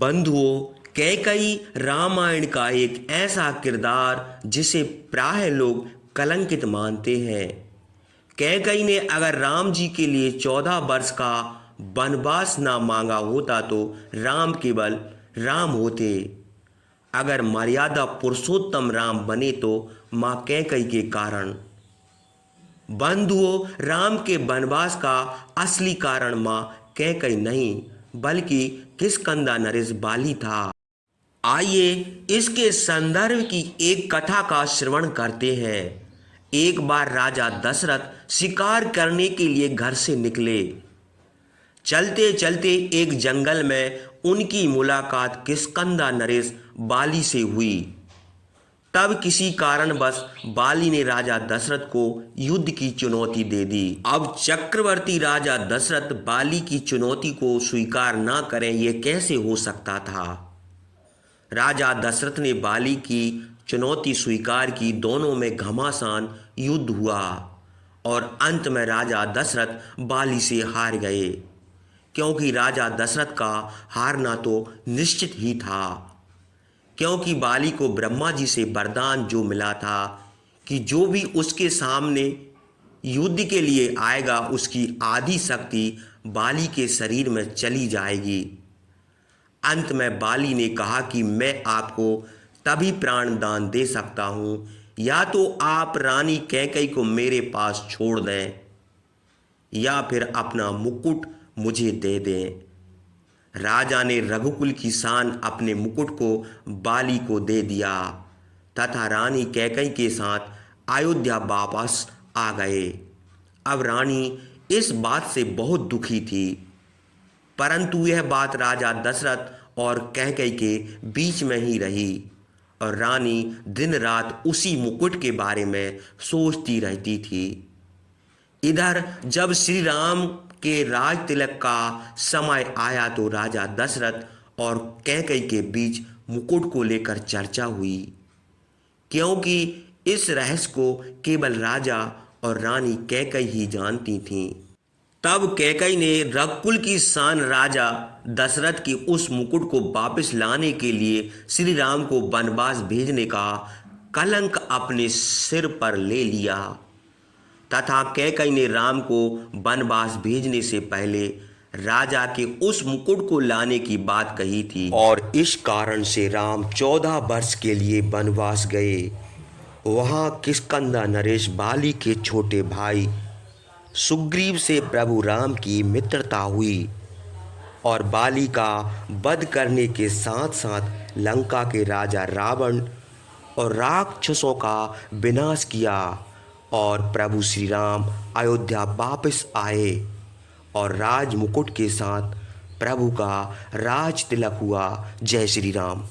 बंधुओं, कैकई रामायण का एक ऐसा किरदार जिसे प्राय लोग कलंकित मानते हैं। कैकई ने अगर राम जी के लिए 14 वर्ष का वनवास ना मांगा होता तो राम केवल राम होते। अगर मर्यादा पुरुषोत्तम राम बने तो मां कैकई के कारण। बंधुओं, राम के वनवास का असली कारण मां कैकई नहीं बल्कि किष्किंधा नरेश बाली था। आइए इसके संदर्भ की एक कथा का श्रवण करते हैं। एक बार राजा दशरथ शिकार करने के लिए घर से निकले। चलते चलते एक जंगल में उनकी मुलाकात किष्किंधा नरेश बाली से हुई। तब किसी कारणवश बाली ने राजा दशरथ को युद्ध की चुनौती दे दी। अब चक्रवर्ती राजा दशरथ बाली की चुनौती को स्वीकार न करें, यह कैसे हो सकता था। राजा दशरथ ने बाली की चुनौती स्वीकार की। दोनों में घमासान युद्ध हुआ और अंत में राजा दशरथ बाली से हार गए, क्योंकि राजा दशरथ का हारना तो निश्चित ही था। क्योंकि बाली को ब्रह्मा जी से वरदान जो मिला था कि जो भी उसके सामने युद्ध के लिए आएगा उसकी आधी शक्ति बाली के शरीर में चली जाएगी। अंत में बाली ने कहा कि मैं आपको तभी प्राण दान दे सकता हूँ, या तो आप रानी कैकई को मेरे पास छोड़ दें या फिर अपना मुकुट मुझे दे दें। राजा ने रघुकुल की शान अपने मुकुट को बाली को दे दिया तथा रानी कैकई के साथ अयोध्या वापस आ गए। अब रानी इस बात से बहुत दुखी थी, परंतु यह बात राजा दशरथ और कैकई के बीच में ही रही और रानी दिन रात उसी मुकुट के बारे में सोचती रहती थी। इधर जब श्री राम के राज तिलक का समय आया तो राजा दशरथ और कैकई के बीच मुकुट को लेकर चर्चा हुई, क्योंकि इस रहस्य को केवल राजा और रानी कैकई ही जानती थीं। तब कैकई ने रघुकुल की शान राजा दशरथ के उस मुकुट को वापस लाने के लिए श्री राम को वनवास भेजने का कलंक अपने सिर पर ले लिया तथा कैकई ने राम को वनवास भेजने से पहले राजा के उस मुकुट को लाने की बात कही थी। और इस कारण से राम 14 वर्ष के लिए वनवास गए। वहाँ किष्किंधा नरेश बाली के छोटे भाई सुग्रीव से प्रभु राम की मित्रता हुई और बाली का वध करने के साथ साथ लंका के राजा रावण और राक्षसों का विनाश किया और प्रभु श्री राम अयोध्या वापस आए और राज मुकुट के साथ प्रभु का राज तिलक हुआ। जय श्री राम।